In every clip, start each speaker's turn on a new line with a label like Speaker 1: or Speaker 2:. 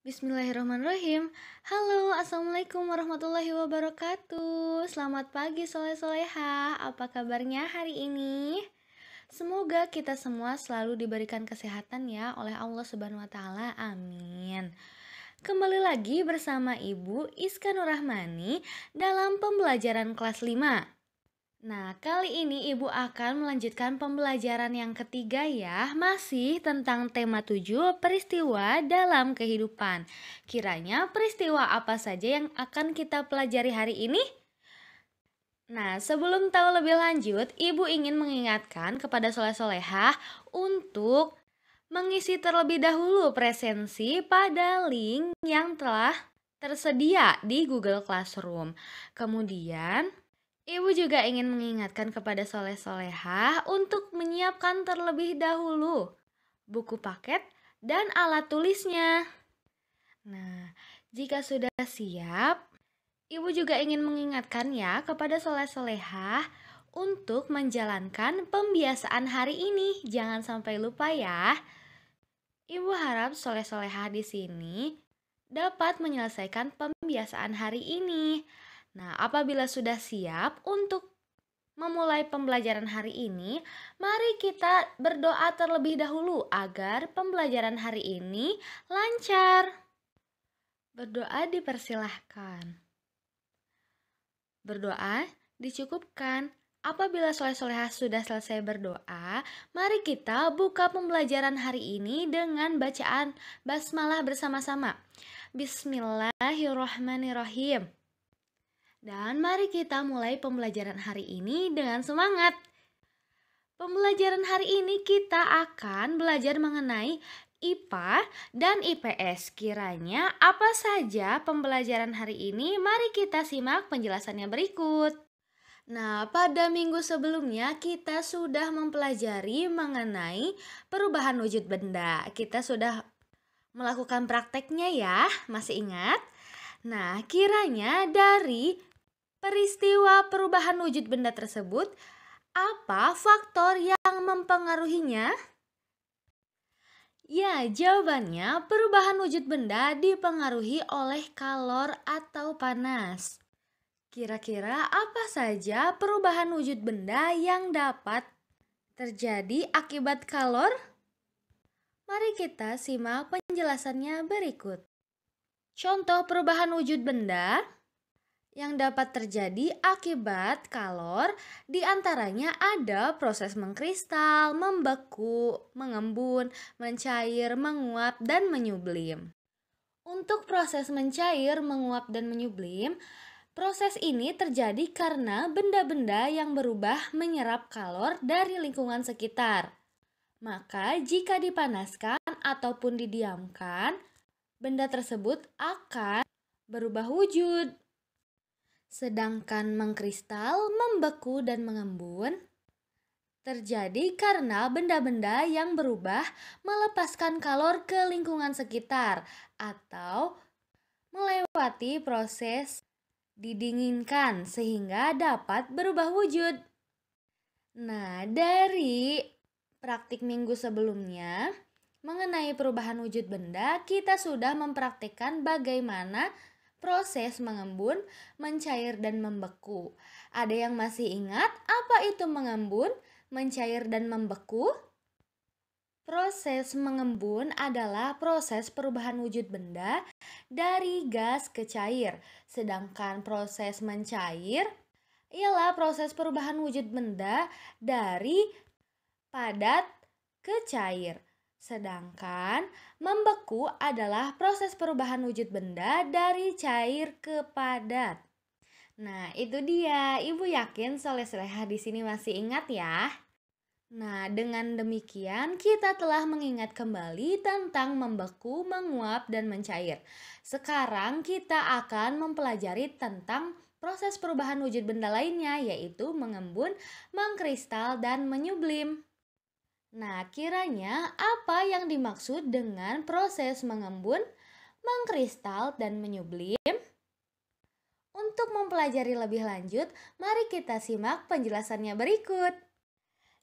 Speaker 1: Bismillahirrahmanirrahim. Halo, assalamualaikum warahmatullahi wabarakatuh. Selamat pagi soleh-soleha. Apa kabarnya hari ini? Semoga kita semua selalu diberikan kesehatan ya oleh Allah Subhanahu wa taala. Amin. Kembali lagi bersama Ibu Iska Nurrahmani dalam pembelajaran kelas 5. Nah, kali ini Ibu akan melanjutkan pembelajaran yang ketiga ya, masih tentang tema 7 peristiwa dalam kehidupan. Kiranya peristiwa apa saja yang akan kita pelajari hari ini? Nah, sebelum tahu lebih lanjut, Ibu ingin mengingatkan kepada soleh-solehah untuk mengisi terlebih dahulu presensi pada link yang telah tersedia di Google Classroom. Kemudian, Ibu juga ingin mengingatkan kepada soleh-solehah untuk menyiapkan terlebih dahulu buku paket dan alat tulisnya. Nah, jika sudah siap, Ibu juga ingin mengingatkan ya kepada soleh-solehah untuk menjalankan pembiasaan hari ini. Jangan sampai lupa ya. Ibu harap soleh-solehah di sini dapat menyelesaikan pembiasaan hari ini. Nah, apabila sudah siap untuk memulai pembelajaran hari ini, mari kita berdoa terlebih dahulu agar pembelajaran hari ini lancar. Berdoa dipersilahkan. Berdoa dicukupkan. Apabila soleh-solehah sudah selesai berdoa, mari kita buka pembelajaran hari ini dengan bacaan basmalah bersama-sama. Bismillahirrahmanirrahim. Dan mari kita mulai pembelajaran hari ini dengan semangat. Pembelajaran hari ini kita akan belajar mengenai IPA dan IPS. Kiranya apa saja pembelajaran hari ini? Mari kita simak penjelasannya berikut. Nah, pada minggu sebelumnya kita sudah mempelajari mengenai perubahan wujud benda. Kita sudah melakukan prakteknya ya, masih ingat? Nah, kiranya dari peristiwa perubahan wujud benda tersebut, apa faktor yang mempengaruhinya? Ya, jawabannya perubahan wujud benda dipengaruhi oleh kalor atau panas. Kira-kira apa saja perubahan wujud benda yang dapat terjadi akibat kalor? Mari kita simak penjelasannya berikut. Contoh perubahan wujud benda yang dapat terjadi akibat kalor, diantaranya ada proses mengkristal, membeku, mengembun, mencair, menguap, dan menyublim. Untuk proses mencair, menguap, dan menyublim, proses ini terjadi karena benda-benda yang berubah menyerap kalor dari lingkungan sekitar. Maka jika dipanaskan ataupun didiamkan, benda tersebut akan berubah wujud. Sedangkan mengkristal, membeku, dan mengembun terjadi karena benda-benda yang berubah melepaskan kalor ke lingkungan sekitar atau melewati proses didinginkan sehingga dapat berubah wujud. Nah, dari praktik minggu sebelumnya mengenai perubahan wujud benda, kita sudah mempraktikkan bagaimana proses mengembun, mencair, dan membeku. Ada yang masih ingat apa itu mengembun, mencair, dan membeku? Proses mengembun adalah proses perubahan wujud benda dari gas ke cair. Sedangkan proses mencair ialah proses perubahan wujud benda dari padat ke cair. Sedangkan membeku adalah proses perubahan wujud benda dari cair ke padat. Nah, itu dia. Ibu yakin soleh-solehah di sini masih ingat ya? Nah, dengan demikian kita telah mengingat kembali tentang membeku, menguap, dan mencair. Sekarang kita akan mempelajari tentang proses perubahan wujud benda lainnya, yaitu mengembun, mengkristal, dan menyublim. Nah, kiranya apa yang dimaksud dengan proses mengembun, mengkristal, dan menyublim? Untuk mempelajari lebih lanjut, mari kita simak penjelasannya berikut.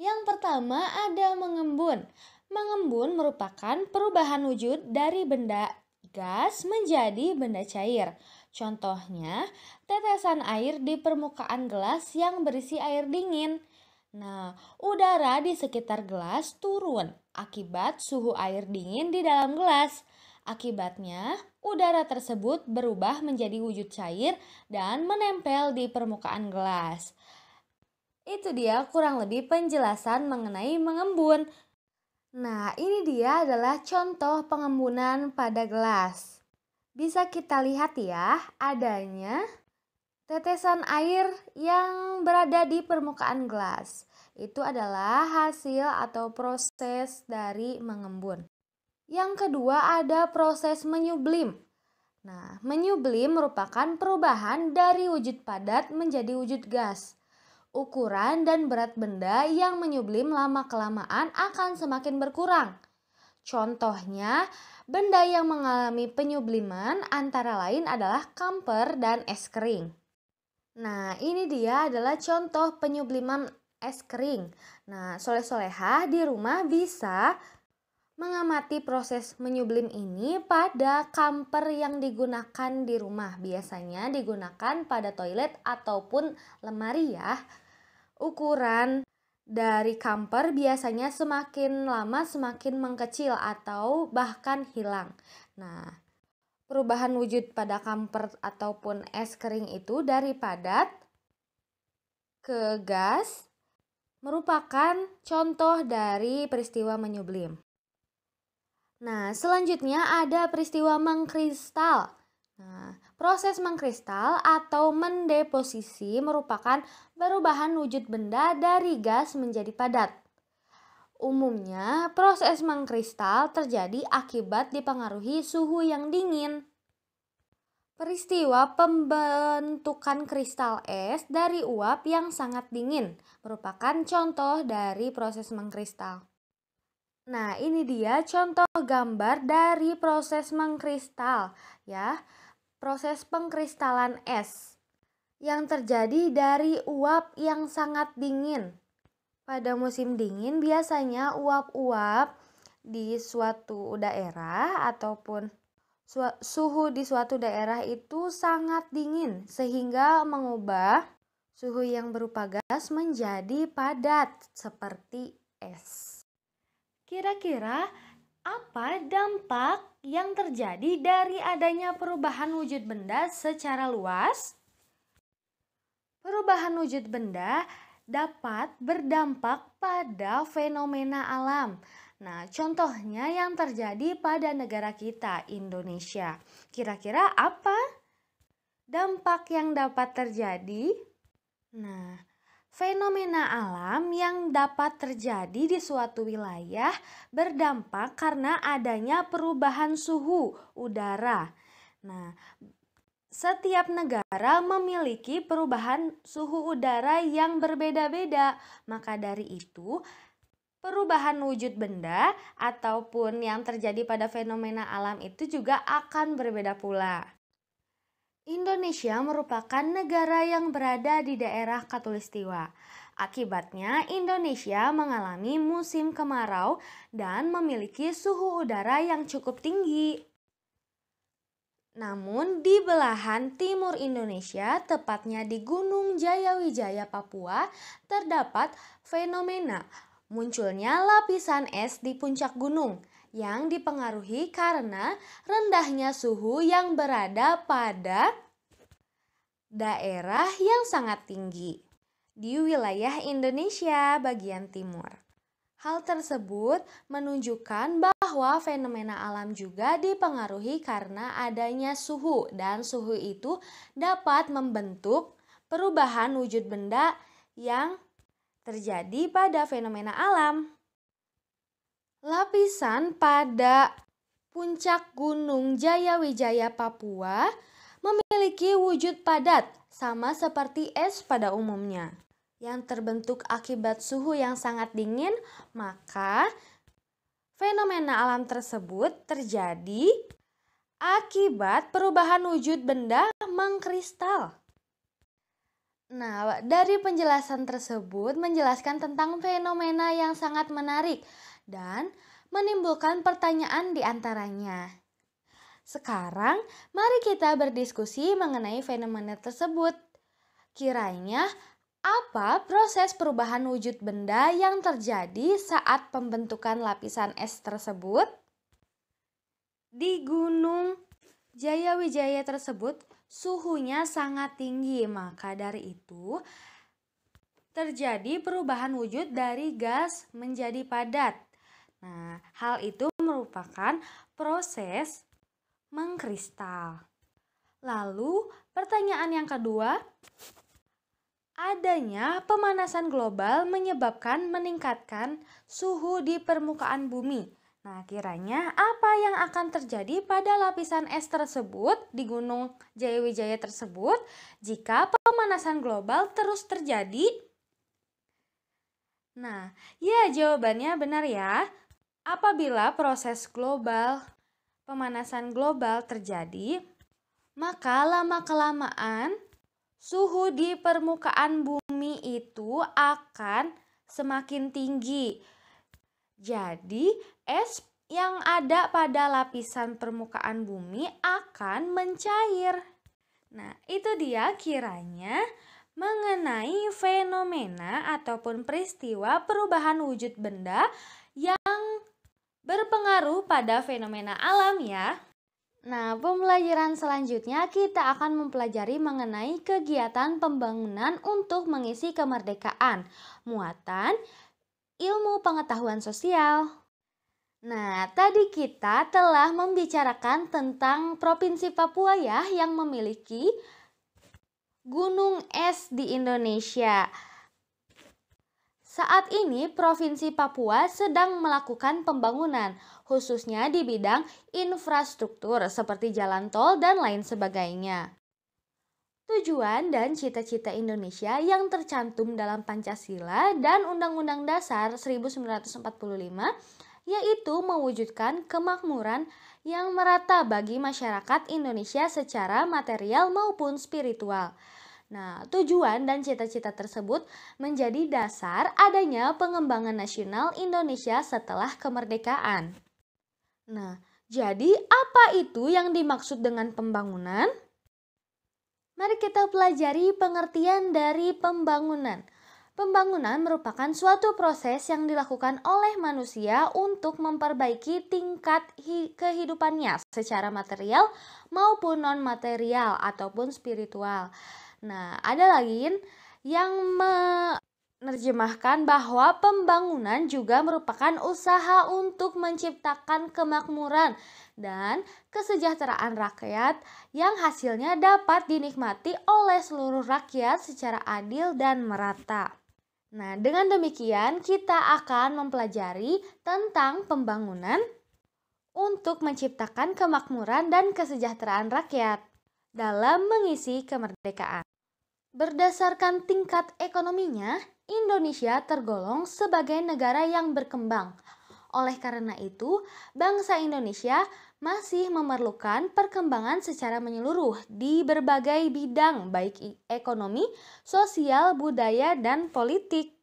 Speaker 1: Yang pertama ada mengembun. Mengembun merupakan perubahan wujud dari benda gas menjadi benda cair. Contohnya, tetesan air di permukaan gelas yang berisi air dingin. Nah, udara di sekitar gelas turun akibat suhu air dingin di dalam gelas. Akibatnya, udara tersebut berubah menjadi wujud cair dan menempel di permukaan gelas. Itu dia kurang lebih penjelasan mengenai mengembun. Nah, ini dia adalah contoh pengembunan pada gelas. Bisa kita lihat ya, adanya tetesan air yang berada di permukaan gelas. Itu adalah hasil atau proses dari mengembun. Yang kedua ada proses menyublim. Nah, menyublim merupakan perubahan dari wujud padat menjadi wujud gas. Ukuran dan berat benda yang menyublim lama-kelamaan akan semakin berkurang. Contohnya, benda yang mengalami penyubliman antara lain adalah kamper dan es kering. Nah, ini dia adalah contoh penyubliman es kering. Nah, soleh-solehah di rumah bisa mengamati proses menyublim ini pada kamper yang digunakan di rumah. Biasanya digunakan pada toilet ataupun lemari ya. Ukuran dari kamper biasanya semakin lama semakin mengecil atau bahkan hilang. Nah, perubahan wujud pada kamper ataupun es kering itu dari padat ke gas merupakan contoh dari peristiwa menyublim. Nah, selanjutnya ada peristiwa mengkristal. Nah, proses mengkristal atau mendeposisi merupakan perubahan wujud benda dari gas menjadi padat. Umumnya, proses mengkristal terjadi akibat dipengaruhi suhu yang dingin. Peristiwa pembentukan kristal es dari uap yang sangat dingin merupakan contoh dari proses mengkristal. Nah, ini dia contoh gambar dari proses mengkristal ya. Proses pengkristalan es yang terjadi dari uap yang sangat dingin. Pada musim dingin biasanya uap-uap di suatu daerah ataupun suhu di suatu daerah itu sangat dingin sehingga mengubah suhu yang berupa gas menjadi padat seperti es. Kira-kira apa dampak yang terjadi dari adanya perubahan wujud benda secara luas? Perubahan wujud benda dapat berdampak pada fenomena alam. Nah, contohnya yang terjadi pada negara kita, Indonesia. Kira-kira apa dampak yang dapat terjadi? Nah, fenomena alam yang dapat terjadi di suatu wilayah berdampak karena adanya perubahan suhu udara. Nah, setiap negara memiliki perubahan suhu udara yang berbeda-beda. Maka dari itu, perubahan wujud benda ataupun yang terjadi pada fenomena alam itu juga akan berbeda pula. Indonesia merupakan negara yang berada di daerah Khatulistiwa. Akibatnya, Indonesia mengalami musim kemarau dan memiliki suhu udara yang cukup tinggi. Namun, di belahan timur Indonesia, tepatnya di Gunung Jayawijaya, Papua, terdapat fenomena munculnya lapisan es di puncak gunung yang dipengaruhi karena rendahnya suhu yang berada pada daerah yang sangat tinggi di wilayah Indonesia bagian timur. Hal tersebut menunjukkan bahwa fenomena alam juga dipengaruhi karena adanya suhu dan suhu itu dapat membentuk perubahan wujud benda yang terjadi pada fenomena alam. Lapisan pada puncak Gunung Jayawijaya Papua memiliki wujud padat sama seperti es pada umumnya yang terbentuk akibat suhu yang sangat dingin, maka fenomena alam tersebut terjadi akibat perubahan wujud benda mengkristal. Nah, dari penjelasan tersebut menjelaskan tentang fenomena yang sangat menarik dan menimbulkan pertanyaan di antaranya. Sekarang, mari kita berdiskusi mengenai fenomena tersebut. Kiranya, apa proses perubahan wujud benda yang terjadi saat pembentukan lapisan es tersebut? Di Gunung Jayawijaya tersebut, suhunya sangat tinggi, maka dari itu terjadi perubahan wujud dari gas menjadi padat. Nah, hal itu merupakan proses mengkristal. Lalu, pertanyaan yang kedua, adanya pemanasan global menyebabkan meningkatkan suhu di permukaan bumi. Nah, kiranya apa yang akan terjadi pada lapisan es tersebut di Gunung Jayawijaya tersebut jika pemanasan global terus terjadi? Nah, ya jawabannya benar ya. Apabila proses pemanasan global terjadi, maka lama-kelamaan suhu di permukaan bumi itu akan semakin tinggi. Jadi, es yang ada pada lapisan permukaan bumi akan mencair. Nah, itu dia kiranya mengenai fenomena ataupun peristiwa perubahan wujud benda yang berpengaruh pada fenomena alam ya. Nah, pembelajaran selanjutnya kita akan mempelajari mengenai kegiatan pembangunan untuk mengisi kemerdekaan, muatan ilmu pengetahuan sosial. Nah, tadi kita telah membicarakan tentang Provinsi Papua ya yang memiliki gunung es di Indonesia. Saat ini Provinsi Papua sedang melakukan pembangunan, khususnya di bidang infrastruktur seperti jalan tol dan lain sebagainya. Tujuan dan cita-cita Indonesia yang tercantum dalam Pancasila dan Undang-Undang Dasar 1945 yaitu mewujudkan kemakmuran yang merata bagi masyarakat Indonesia secara material maupun spiritual. Nah, tujuan dan cita-cita tersebut menjadi dasar adanya pengembangan nasional Indonesia setelah kemerdekaan. Nah, jadi apa itu yang dimaksud dengan pembangunan? Mari kita pelajari pengertian dari pembangunan. Pembangunan merupakan suatu proses yang dilakukan oleh manusia untuk memperbaiki tingkat kehidupannya secara material maupun non-material ataupun spiritual. Nah, ada lagi yang menerjemahkan bahwa pembangunan juga merupakan usaha untuk menciptakan kemakmuran dan kesejahteraan rakyat yang hasilnya dapat dinikmati oleh seluruh rakyat secara adil dan merata. Nah, dengan demikian kita akan mempelajari tentang pembangunan untuk menciptakan kemakmuran dan kesejahteraan rakyat dalam mengisi kemerdekaan. Berdasarkan tingkat ekonominya, Indonesia tergolong sebagai negara yang berkembang. Oleh karena itu, bangsa Indonesia masih memerlukan perkembangan secara menyeluruh di berbagai bidang baik ekonomi, sosial, budaya, dan politik.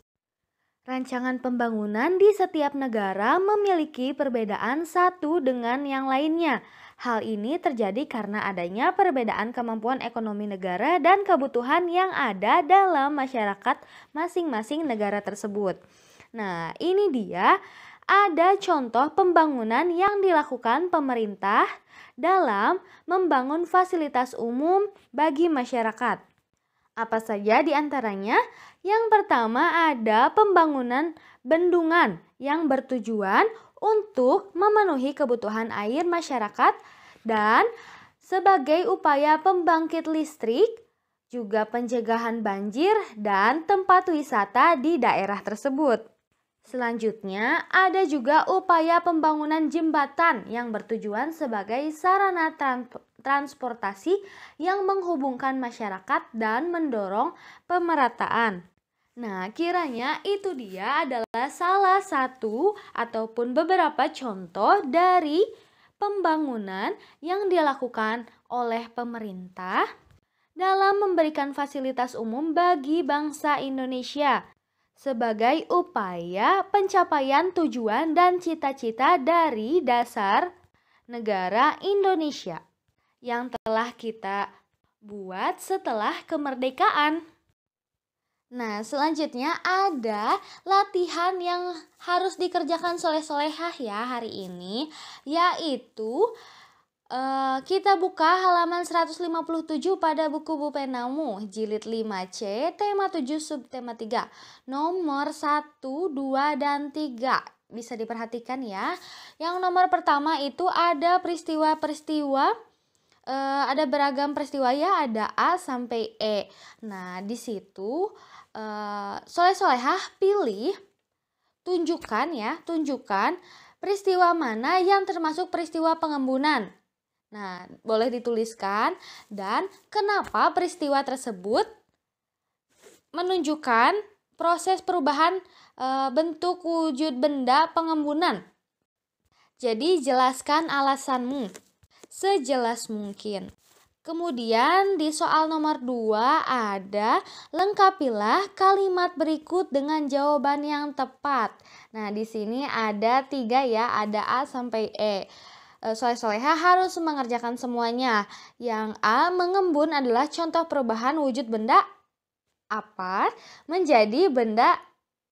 Speaker 1: Rancangan pembangunan di setiap negara memiliki perbedaan satu dengan yang lainnya. Hal ini terjadi karena adanya perbedaan kemampuan ekonomi negara dan kebutuhan yang ada dalam masyarakat masing-masing negara tersebut. Nah, ini dia ada contoh pembangunan yang dilakukan pemerintah dalam membangun fasilitas umum bagi masyarakat. Apa saja di antaranya? Yang pertama ada pembangunan bendungan yang bertujuan untuk memenuhi kebutuhan air masyarakat dan sebagai upaya pembangkit listrik, juga pencegahan banjir dan tempat wisata di daerah tersebut. Selanjutnya, ada juga upaya pembangunan jembatan yang bertujuan sebagai sarana transportasi yang menghubungkan masyarakat dan mendorong pemerataan. Nah, kiranya itu dia adalah salah satu ataupun beberapa contoh dari pembangunan yang dilakukan oleh pemerintah dalam memberikan fasilitas umum bagi bangsa Indonesia sebagai upaya pencapaian tujuan dan cita-cita dari dasar negara Indonesia yang telah kita buat setelah kemerdekaan. Nah, selanjutnya ada latihan yang harus dikerjakan soleh-solehah ya hari ini, yaitu kita buka halaman 157 pada buku Bupenamu, jilid 5C, tema 7, subtema 3, nomor 1, 2, dan 3. Bisa diperhatikan ya. Yang nomor pertama itu ada peristiwa-peristiwa, ada beragam peristiwa ya, ada A sampai E. Nah, di situ soleh-solehah pilih, tunjukkan peristiwa mana yang termasuk peristiwa pengembunan. Nah, boleh dituliskan dan kenapa peristiwa tersebut menunjukkan proses perubahan bentuk wujud benda pengembunan. Jadi jelaskan alasanmu sejelas mungkin. Kemudian di soal nomor 2 ada lengkapilah kalimat berikut dengan jawaban yang tepat. Nah, di sini ada 3 ya, ada A sampai E. Soleh-solehah harus mengerjakan semuanya. Yang A, mengembun adalah contoh perubahan wujud benda apa menjadi benda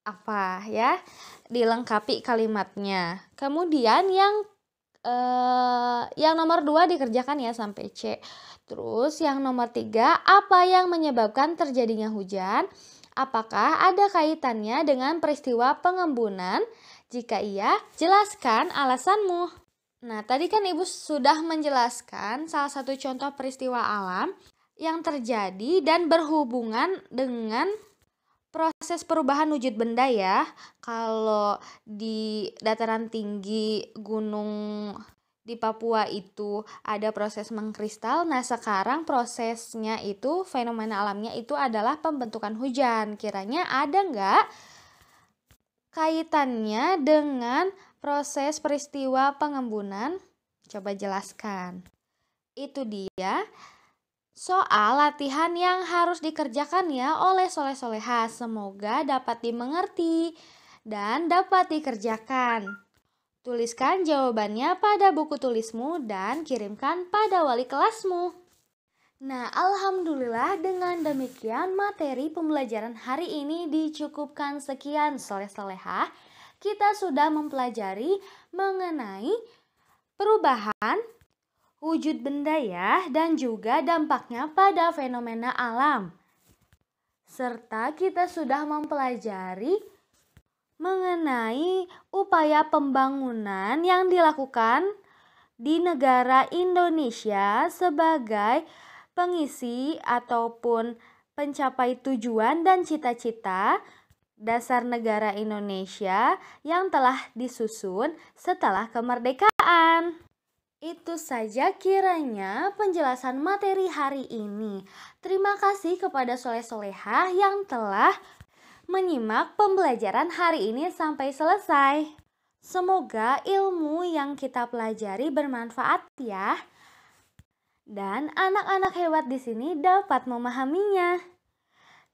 Speaker 1: apa ya. Dilengkapi kalimatnya. Kemudian yang nomor 2 dikerjakan ya sampai C. Terus yang nomor 3, apa yang menyebabkan terjadinya hujan? Apakah ada kaitannya dengan peristiwa pengembunan? Jika iya, jelaskan alasanmu. Nah, tadi kan Ibu sudah menjelaskan salah satu contoh peristiwa alam yang terjadi dan berhubungan dengan proses perubahan wujud benda ya. Kalau di dataran tinggi gunung di Papua itu ada proses mengkristal. Nah, sekarang prosesnya itu, fenomena alamnya itu adalah pembentukan hujan. Kiranya ada nggak kaitannya dengan proses peristiwa pengembunan? Coba jelaskan. Itu dia soal latihan yang harus dikerjakan ya oleh soleh-solehah. Semoga dapat dimengerti dan dapat dikerjakan. Tuliskan jawabannya pada buku tulismu dan kirimkan pada wali kelasmu. Nah, alhamdulillah dengan demikian materi pembelajaran hari ini dicukupkan sekian soleh-solehah. Kita sudah mempelajari mengenai perubahan wujud benda ya, dan juga dampaknya pada fenomena alam. Serta kita sudah mempelajari mengenai upaya pembangunan yang dilakukan di negara Indonesia sebagai pengisi ataupun pencapai tujuan dan cita-cita dasar negara Indonesia yang telah disusun setelah kemerdekaan. Itu saja kiranya penjelasan materi hari ini. Terima kasih kepada soleh-solehah yang telah menyimak pembelajaran hari ini sampai selesai. Semoga ilmu yang kita pelajari bermanfaat ya. Dan anak-anak hebat di sini dapat memahaminya.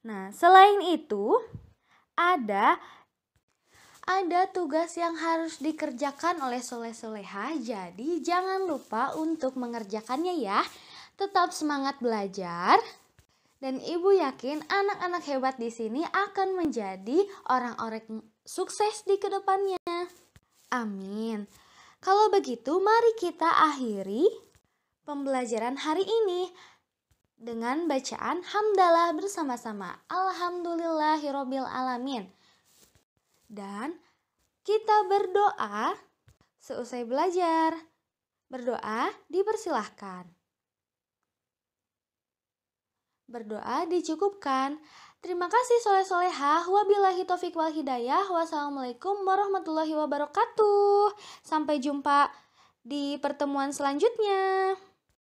Speaker 1: Nah, selain itu ada tugas yang harus dikerjakan oleh soleh-solehah. Jadi jangan lupa untuk mengerjakannya ya. Tetap semangat belajar. Dan Ibu yakin anak-anak hebat di sini akan menjadi orang-orang sukses di kedepannya. Amin. Kalau begitu, mari kita akhiri pembelajaran hari ini dengan bacaan hamdalah bersama-sama. Alhamdulillahirobbil alamin. Dan kita berdoa seusai belajar. Berdoa dipersilahkan. Berdoa dicukupkan. Terima kasih soleh-solehah. Wabillahi taufiq wal hidayah. Wassalamualaikum warahmatullahi wabarakatuh. Sampai jumpa di pertemuan selanjutnya.